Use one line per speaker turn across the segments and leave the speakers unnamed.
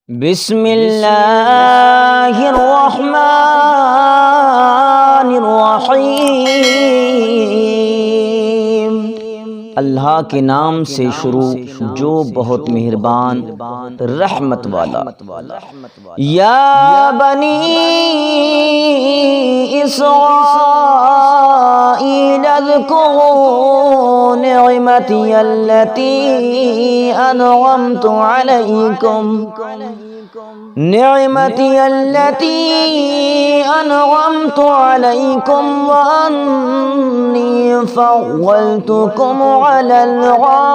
بسم اللہ الرحمن الرحیم۔ اللہ کے نام سے شروع جو بہت مہربان رحمت والا۔ یا بنی اسرائیل اذکروا نعمتی التی انعمت علیکم نعمتی التی انعمت علیکم وانی فضلتکم علی العالمین۔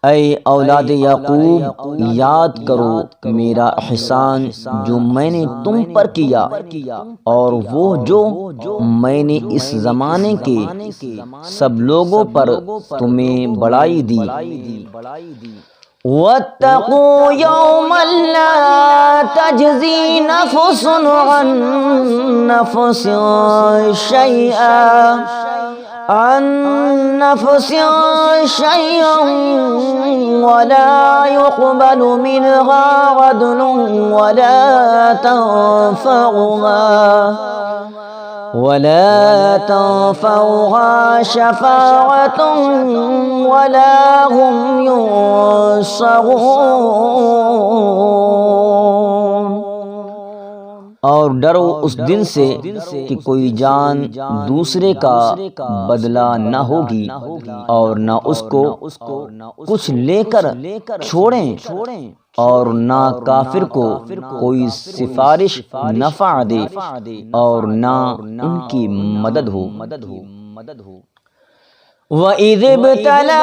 اے اولاد یعقوب، یاد کرو میرا احسان جو میں نے تم پر کیا، اور وہ جو میں نے اس زمانے کے سب لوگوں پر تمہیں بڑائی دی۔ وَاتَّقُوا يَوْمًا لَا تَجْزِي نَفْسٌ عَن نَّفْسٍ شَيْئًا وَلَا يُقْبَلُ مِنْهَا عَدْلٌ ولا تنفعها شفاعة ولا هم ينصرون۔ اور ڈرو اس دن سے کہ کوئی جان دوسرے کا بدلہ نہ ہوگی، اور نہ اس کو کچھ لے کر چھوڑیں، اور نہ کافر کو کوئی سفارش نفع دے، اور نہ ان کی مدد ہو۔ وَإِذِ ابْتَلَىٰ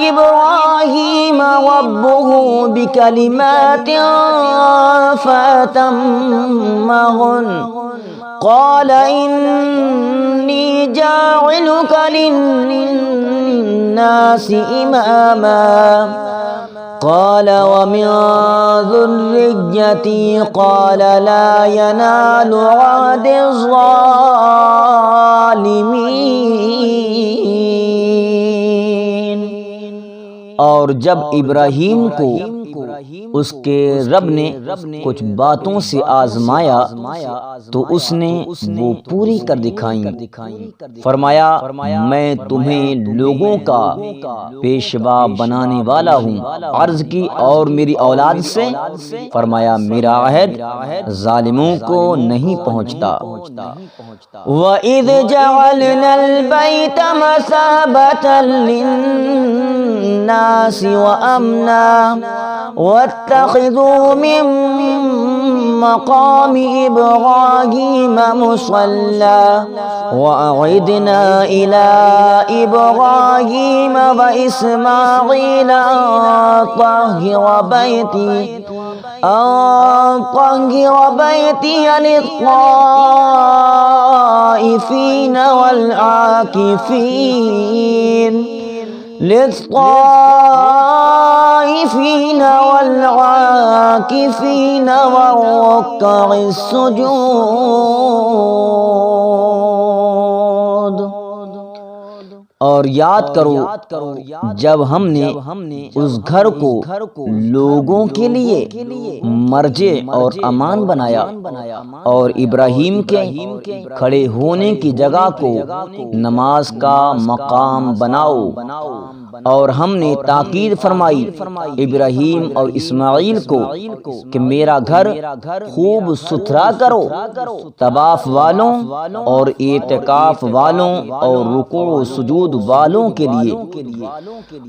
إِبْرَاهِيمَ رَبُّهُ بِكَلِمَاتٍ فَأَتَمَّهُنَّ قَالَ إِنِّي جَاعِلُكَ لِلنَّاسِ إِمَامًا قال ومن ذريتي قال لا ينال عهد الظالمين۔ اور جب ابراہیم کو اس کے رب نے کچھ باتوں سے آزمایا تو اس نے وہ پوری کر دکھائیں۔ فرمایا میں تمہیں لوگوں کا پیشوا بنانے والا ہوں۔ عرض کی اور میری اولاد سے؟ فرمایا میرا عہد ظالموں کو نہیں پہنچتا۔ وَإِذْ جَعَلْنَا الْبَيْتَ مَثَابَةً لِلنَّاسِ وَأَمْنًا وَاتَّخِذُوا مِن مَّقَامِ إِبْرَاهِيمَ مُصَلًّى وَأَعِدْنَا إِلَىٰ إِبْرَاهِيمَ وَإِسْمَاعِيلَ أَن طَهِّرَ بَيْتِيَ لِلطَّائِفِينَ والعاكفين والركع السجود۔ اور یاد کرو جب ہم نے اس گھر کو لوگوں کے لیے مرجع اور امان بنایا، اور ابراہیم کے کھڑے ہونے کی جگہ کو نماز کا مقام بناؤ، اور ہم نے تاکید فرمائی ابراہیم اور اسماعیل کو کہ میرا گھر خوب ستھرا کرو، طواف والوں اور اعتکاف والوں اور رکوع و سجود والوں کے لیے۔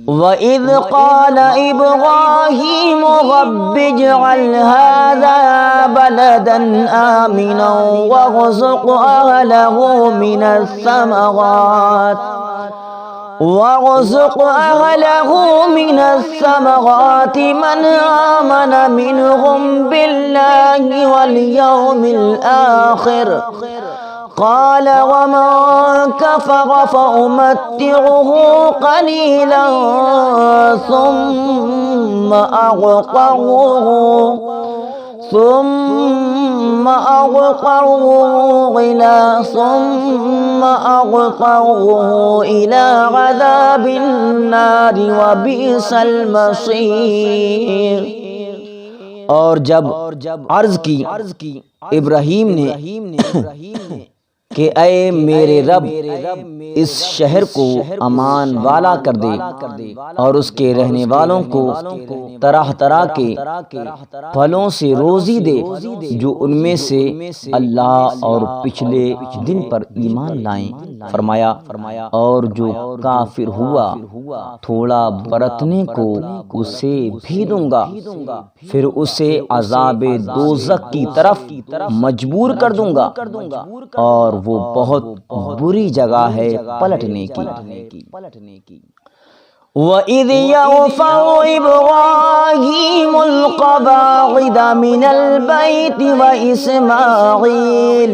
وَإِذْ قَالَ إِبْرَاهِيمُ رَبِّ اجْعَلْ هَٰذَا بَلَدًا آمِنًا وَارْزُقْ أَهْلَهُ مِنَ الثَّمَرَاتِ مَنْ آمَنَ مِنْهُمْ بِاللَّهِ وَالْيَوْمِ الْآخِرِ قال ومن كفر فأمتعه قليلا ثم ثم أغطوه إلى عذاب النار وبئس المصير۔ اور جب عرض کی ابراہیم نے کہ اے میرے رب اس شہر کو امان والا کر دے اور اس کے رہنے والوں کو طرح طرح کے پھلوں سے روزی دے جو ان میں سے اللہ اور پچھلے دن پر ایمان لائیں۔ فرمایا اور جو کافر ہوا تھوڑا برتنے کو اسے بھی دوں گا، پھر اسے عذاب دوزخ کی طرف مجبور کر دوں گا اور وہ بہت بری جگہ ہے پلٹنے کی۔ وَإِذْ يَرْفَعُ إِبْرَاهِيمُ الْقَوَاعِدَ مِنَ الْبَيْتِ وَإِسْمَاعِيلُ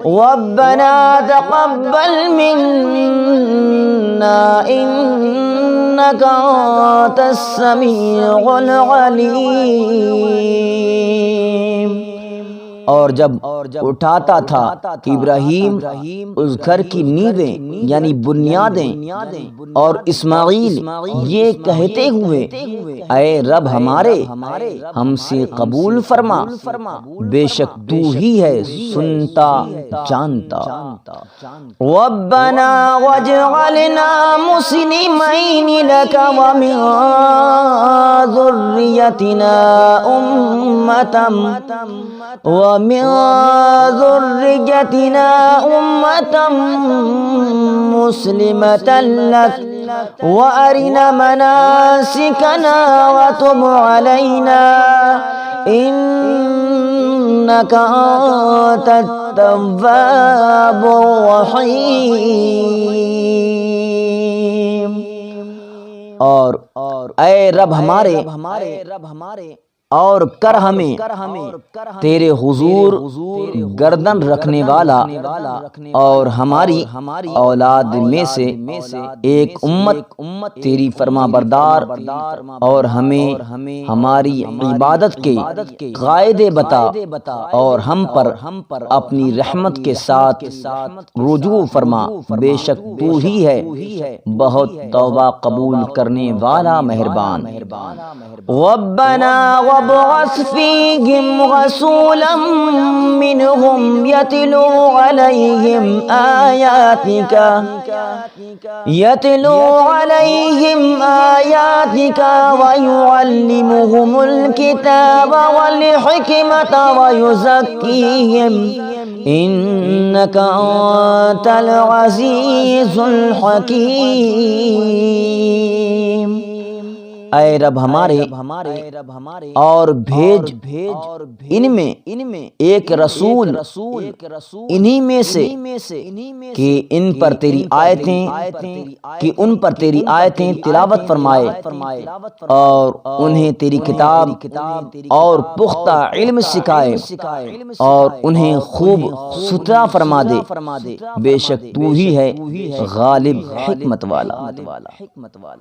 رَبَّنَا تَقَبَّلْ مِنَّا إِنَّكَ أَنتَ السَّمِيعُ الْعَلِيمُ۔ اور جب اٹھاتا تھا ابراہیم اس گھر کی نیویں یعنی بنیادیں اور اسماعیل یہ کہتے ہوئے اے رب ہمارے ہم سے قبول فرما، بے شک تو ہی ہے سنتا جانتا۔ ربنا واجعلنا مسلمین لک ومن ذریتنا ومن ذريتنا أمة مسلمة لك وأرنا مناسكنا وتب علينا إنك أنت التواب الرحيم۔ اور اے رب ہمارے اور کر ہمیں تیرے حضور گردن رکھنے والا اور ہماری اولاد میں سے ایک امت تیری فرما بردار، اور ہمیں ہماری عبادت کے قاعدے بتا اور ہم پر اپنی رحمت کے ساتھ رجوع فرما، بے شک تو ہی ہے بہت توبہ قبول کرنے والا مہربان۔ ربنا وابعث فيهم رسولا منهم يتلو عليهم آياتك ويعلمهم الكتاب والحكمة ويزكيهم إنك أنت العزيز الحكيم۔ اے رب ہمارے اور بھیج ان میں ایک رسول انہی میں سے کہ ان پر تیری آیتیں تلاوت فرمائے اور انہیں تیری کتاب اور پختہ علم سکھائے اور انہیں خوب ستھرا فرما دے، بے شک تو ہی ہے غالب حکمت والا۔